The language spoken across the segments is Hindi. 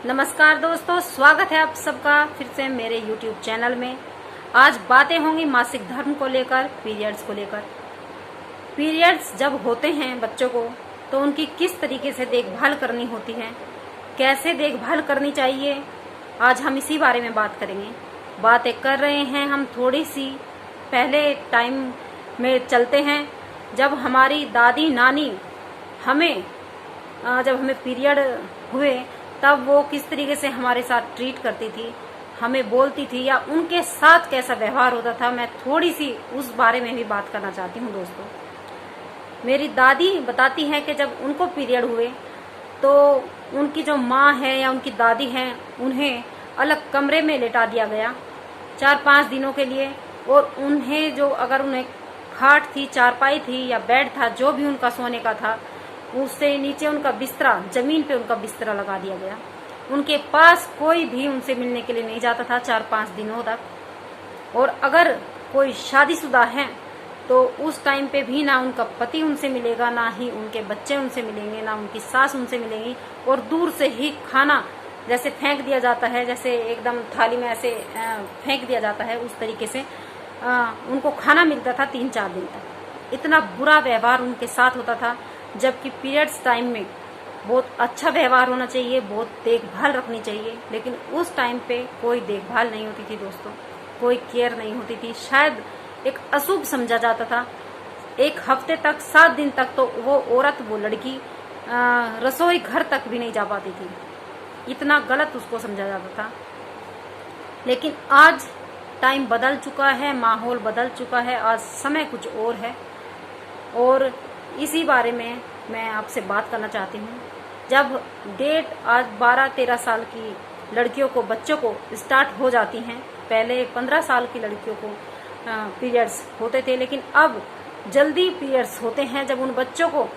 नमस्कार दोस्तों, स्वागत है आप सबका फिर से मेरे YouTube चैनल में। आज बातें होंगी मासिक धर्म को लेकर, पीरियड्स को लेकर। पीरियड्स जब होते हैं बच्चों को तो उनकी किस तरीके से देखभाल करनी होती है, कैसे देखभाल करनी चाहिए, आज हम इसी बारे में बात करेंगे। बातें कर रहे हैं हम थोड़ी सी पहले टाइम में चलते हैं, जब हमारी दादी नानी जब हमें पीरियड हुए तब वो किस तरीके से हमारे साथ ट्रीट करती थी, हमें बोलती थी या उनके साथ कैसा व्यवहार होता था, मैं थोड़ी सी उस बारे में भी बात करना चाहती हूँ दोस्तों। मेरी दादी बताती हैं कि जब उनको पीरियड हुए तो उनकी जो माँ है या उनकी दादी हैं उन्हें अलग कमरे में लेटा दिया गया 4-5 दिनों के लिए, और उन्हें जो अगर उन्हें खाट थी, चारपाई थी या बेड था, जो भी उनका सोने का था, उससे नीचे उनका बिस्तरा, जमीन पे उनका बिस्तरा लगा दिया गया। उनके पास कोई भी उनसे मिलने के लिए नहीं जाता था 4-5 दिनों तक। और अगर कोई शादीशुदा है तो उस टाइम पे भी ना उनका पति उनसे मिलेगा, ना ही उनके बच्चे उनसे मिलेंगे, ना उनकी सास उनसे मिलेंगी। और दूर से ही खाना जैसे फेंक दिया जाता है, जैसे एकदम थाली में ऐसे फेंक दिया जाता है, उस तरीके से उनको खाना मिलता था 3-4 दिन तक। इतना बुरा व्यवहार उनके साथ होता था। जबकि पीरियड्स टाइम में बहुत अच्छा व्यवहार होना चाहिए, बहुत देखभाल रखनी चाहिए, लेकिन उस टाइम पे कोई देखभाल नहीं होती थी दोस्तों, कोई केयर नहीं होती थी। शायद एक अशुभ समझा जाता था। एक हफ्ते तक, 7 दिन तक तो वो औरत, वो लड़की रसोई घर तक भी नहीं जा पाती थी, इतना गलत उसको समझा जाता था। लेकिन आज टाइम बदल चुका है, माहौल बदल चुका है, आज समय कुछ और है, और इसी बारे में मैं आपसे बात करना चाहती हूँ। जब डेट आज 12-13 साल की लड़कियों को, बच्चों को स्टार्ट हो जाती हैं, पहले 15 साल की लड़कियों को पीरियड्स होते थे, लेकिन अब जल्दी पीरियड्स होते हैं। जब उन बच्चों को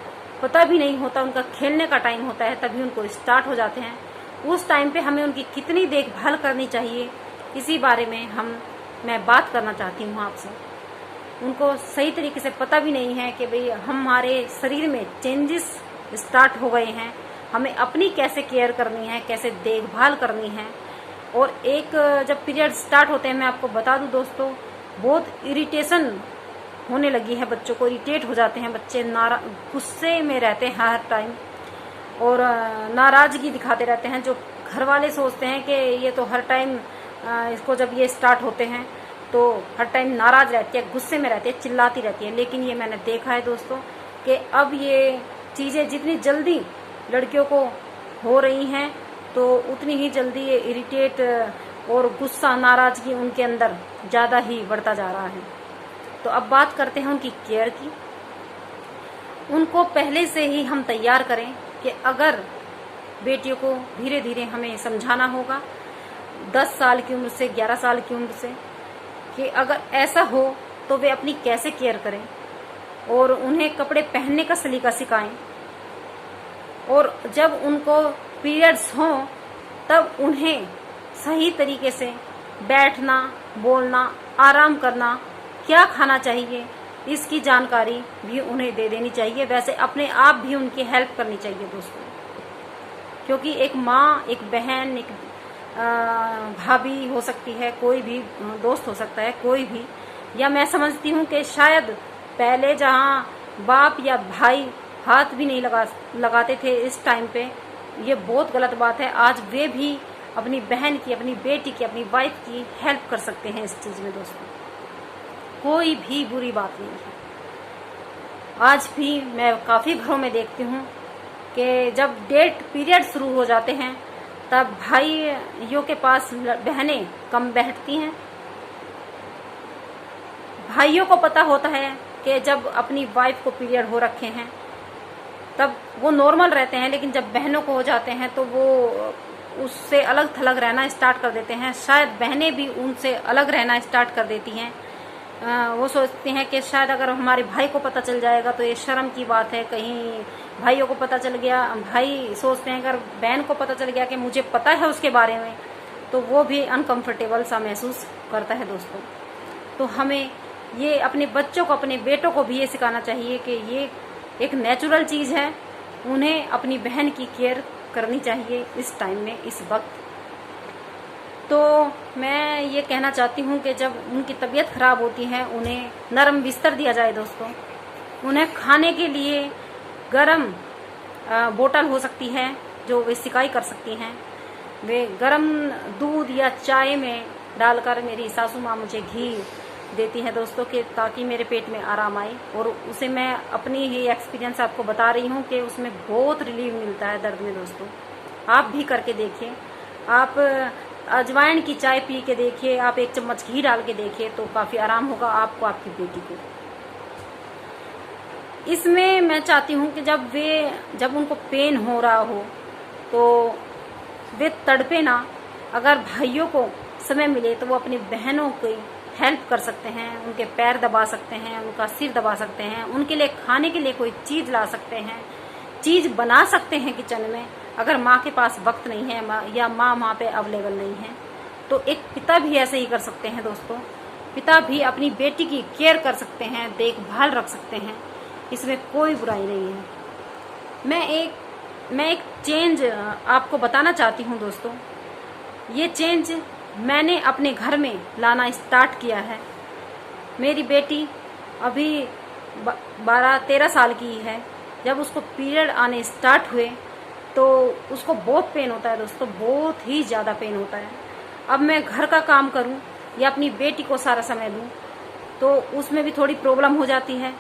पता भी नहीं होता, उनका खेलने का टाइम होता है, तभी उनको स्टार्ट हो जाते हैं। उस टाइम पे हमें उनकी कितनी देखभाल करनी चाहिए, इसी बारे में मैं बात करना चाहती हूँ आपसे। उनको सही तरीके से पता भी नहीं है कि भाई हमारे शरीर में चेंजेस स्टार्ट हो गए हैं, हमें अपनी कैसे केयर करनी है, कैसे देखभाल करनी है। और एक जब पीरियड स्टार्ट होते हैं, मैं आपको बता दूं दोस्तों, बहुत इरिटेशन होने लगी है, बच्चों को इरिटेट हो जाते हैं बच्चे, गुस्से में रहते हैं हर टाइम, और नाराजगी दिखाते रहते हैं। जो घर वाले सोचते हैं कि ये तो हर टाइम इसको जब ये स्टार्ट होते हैं तो हर टाइम नाराज रहती है, गुस्से में रहती है, चिल्लाती रहती है। लेकिन ये मैंने देखा है दोस्तों कि अब ये चीज़ें जितनी जल्दी लड़कियों को हो रही हैं तो उतनी ही जल्दी ये इरिटेट और गुस्सा, नाराजगी उनके अंदर ज़्यादा ही बढ़ता जा रहा है। तो अब बात करते हैं उनकी केयर की। उनको पहले से ही हम तैयार करें कि अगर बेटियों को धीरे धीरे हमें समझाना होगा 10 साल की उम्र से, 11 साल की उम्र से, कि अगर ऐसा हो तो वे अपनी कैसे केयर करें, और उन्हें कपड़े पहनने का सलीका सिखाएं। और जब उनको पीरियड्स हों तब उन्हें सही तरीके से बैठना, बोलना, आराम करना, क्या खाना चाहिए, इसकी जानकारी भी उन्हें दे देनी चाहिए। वैसे अपने आप भी उनकी हेल्प करनी चाहिए दोस्तों, क्योंकि एक माँ, एक बहन, एक भाभी हो सकती है, कोई भी दोस्त हो सकता है, कोई भी, या मैं समझती हूँ कि शायद पहले जहाँ बाप या भाई हाथ भी नहीं लगाते थे, इस टाइम पे ये बहुत गलत बात है। आज वे भी अपनी बहन की, अपनी बेटी की, अपनी वाइफ की हेल्प कर सकते हैं इस चीज़ में दोस्तों, कोई भी बुरी बात नहीं है। आज भी मैं काफ़ी घरों में देखती हूँ कि जब डेट पीरियड शुरू हो जाते हैं तब भाइयों के पास बहनें कम बैठती हैं। भाइयों को पता होता है कि जब अपनी वाइफ को पीरियड हो रखे हैं तब वो नॉर्मल रहते हैं, लेकिन जब बहनों को हो जाते हैं तो वो उससे अलग थलग रहना स्टार्ट कर देते हैं। शायद बहनें भी उनसे अलग रहना स्टार्ट कर देती हैं। वो सोचते हैं कि शायद अगर हमारे भाई को पता चल जाएगा तो ये शर्म की बात है, कहीं भाइयों को पता चल गया, भाई सोचते हैं अगर बहन को पता चल गया कि मुझे पता है उसके बारे में, तो वो भी अनकंफर्टेबल सा महसूस करता है दोस्तों। तो हमें ये अपने बच्चों को, अपने बेटों को भी ये सिखाना चाहिए कि ये एक नेचुरल चीज़ है, उन्हें अपनी बहन की केयर करनी चाहिए इस टाइम में, इस वक्त। तो मैं ये कहना चाहती हूँ कि जब उनकी तबीयत खराब होती है उन्हें नरम बिस्तर दिया जाए दोस्तों। उन्हें खाने के लिए गरम बोतल हो सकती है जो वे सिकाई कर सकती हैं। वे गरम दूध या चाय में डालकर, मेरी सासू माँ मुझे घी देती है दोस्तों, कि ताकि मेरे पेट में आराम आए। और उसे मैं अपनी ही एक्सपीरियंस आपको बता रही हूँ कि उसमें बहुत रिलीफ मिलता है दर्द में दोस्तों। आप भी करके देखिए। आप अजवाइन की चाय पी के देखिए, आप 1 चम्मच घी डाल के देखिए, तो काफ़ी आराम होगा आपको, आपकी बेटी को। इसमें मैं चाहती हूँ कि जब उनको पेन हो रहा हो तो वे तड़पे ना। अगर भाइयों को समय मिले तो वो अपनी बहनों की हेल्प कर सकते हैं, उनके पैर दबा सकते हैं, उनका सिर दबा सकते हैं, उनके लिए खाने के लिए कोई चीज़ ला सकते हैं, चीज़ बना सकते हैं किचन में। अगर माँ के पास वक्त नहीं है या माँ वहाँ पे अवेलेबल नहीं है, तो एक पिता भी ऐसे ही कर सकते हैं दोस्तों। पिता भी अपनी बेटी की केयर कर सकते हैं, देखभाल रख सकते हैं, इसमें कोई बुराई नहीं है। मैं एक चेंज आपको बताना चाहती हूँ दोस्तों। ये चेंज मैंने अपने घर में लाना स्टार्ट किया है। मेरी बेटी अभी 12-13 साल की है। जब उसको पीरियड आने स्टार्ट हुए तो उसको बहुत पेन होता है दोस्तों, बहुत ही ज़्यादा पेन होता है। अब मैं घर का काम करूं या अपनी बेटी को सारा समय दूं तो उसमें भी थोड़ी प्रॉब्लम हो जाती है।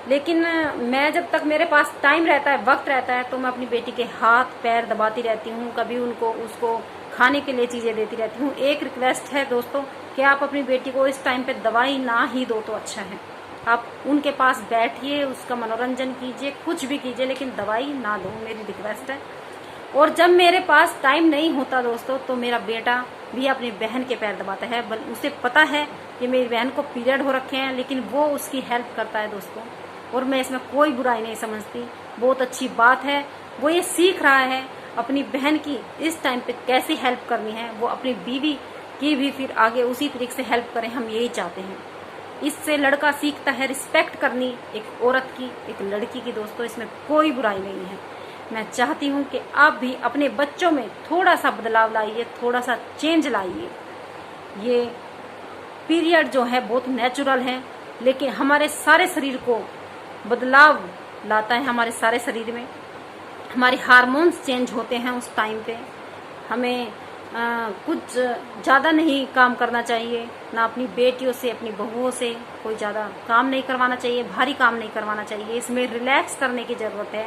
लेकिन मैं जब तक मेरे पास टाइम रहता है, वक्त रहता है, तो मैं अपनी बेटी के हाथ पैर दबाती रहती हूँ, कभी उसको खाने के लिए चीज़ें देती रहती हूँ। एक रिक्वेस्ट है दोस्तों कि आप अपनी बेटी को इस टाइम पे दवाई ना ही दो तो अच्छा है। आप उनके पास बैठिए, उसका मनोरंजन कीजिए, कुछ भी कीजिए, लेकिन दवाई ना दो, मेरी रिक्वेस्ट है। और जब मेरे पास टाइम नहीं होता दोस्तों तो मेरा बेटा भी अपनी बहन के पैर दबाता है। उसे पता है कि मेरी बहन को पीरियड हो रखे हैं, लेकिन वो उसकी हेल्प करता है दोस्तों। और मैं इसमें कोई बुराई नहीं समझती, बहुत अच्छी बात है। वो ये सीख रहा है अपनी बहन की इस टाइम पे कैसे हेल्प करनी है। वो अपनी बीवी की भी फिर आगे उसी तरीके से हेल्प करें, हम यही चाहते हैं। इससे लड़का सीखता है रिस्पेक्ट करनी, एक औरत की, एक लड़की की दोस्तों। इसमें कोई बुराई नहीं है। मैं चाहती हूँ कि आप भी अपने बच्चों में थोड़ा सा बदलाव लाइए, थोड़ा सा चेंज लाइए। ये पीरियड जो है बहुत नेचुरल है, लेकिन हमारे सारे शरीर को बदलाव लाता है। हमारे सारे शरीर में हमारे हार्मोन्स चेंज होते हैं उस टाइम पे। हमें कुछ ज़्यादा नहीं काम करना चाहिए, ना अपनी बेटियों से, अपनी बहुओं से कोई ज़्यादा काम नहीं करवाना चाहिए, भारी काम नहीं करवाना चाहिए। इसमें रिलैक्स करने की ज़रूरत है,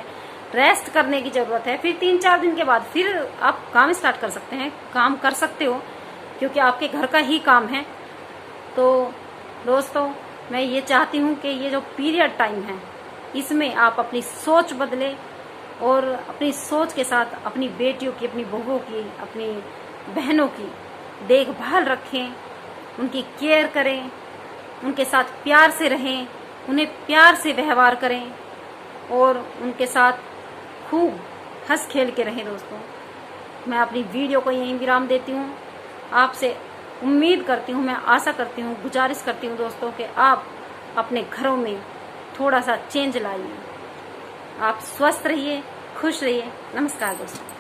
रेस्ट करने की ज़रूरत है। फिर 3-4 दिन के बाद फिर आप काम स्टार्ट कर सकते हैं, काम कर सकते हो, क्योंकि आपके घर का ही काम है। तो दोस्तों मैं ये चाहती हूँ कि ये जो पीरियड टाइम है इसमें आप अपनी सोच बदलें और अपनी सोच के साथ अपनी बेटियों की, अपनी बहुओं की, अपनी बहनों की देखभाल रखें, उनकी केयर करें, उनके साथ प्यार से रहें, उन्हें प्यार से व्यवहार करें और उनके साथ खूब हंस खेल के रहें दोस्तों। मैं अपनी वीडियो को यहीं विराम देती हूँ। आपसे उम्मीद करती हूँ, मैं आशा करती हूँ, गुजारिश करती हूँ दोस्तों कि आप अपने घरों में थोड़ा सा चेंज लाइए। आप स्वस्थ रहिए, खुश रहिए। नमस्कार दोस्तों।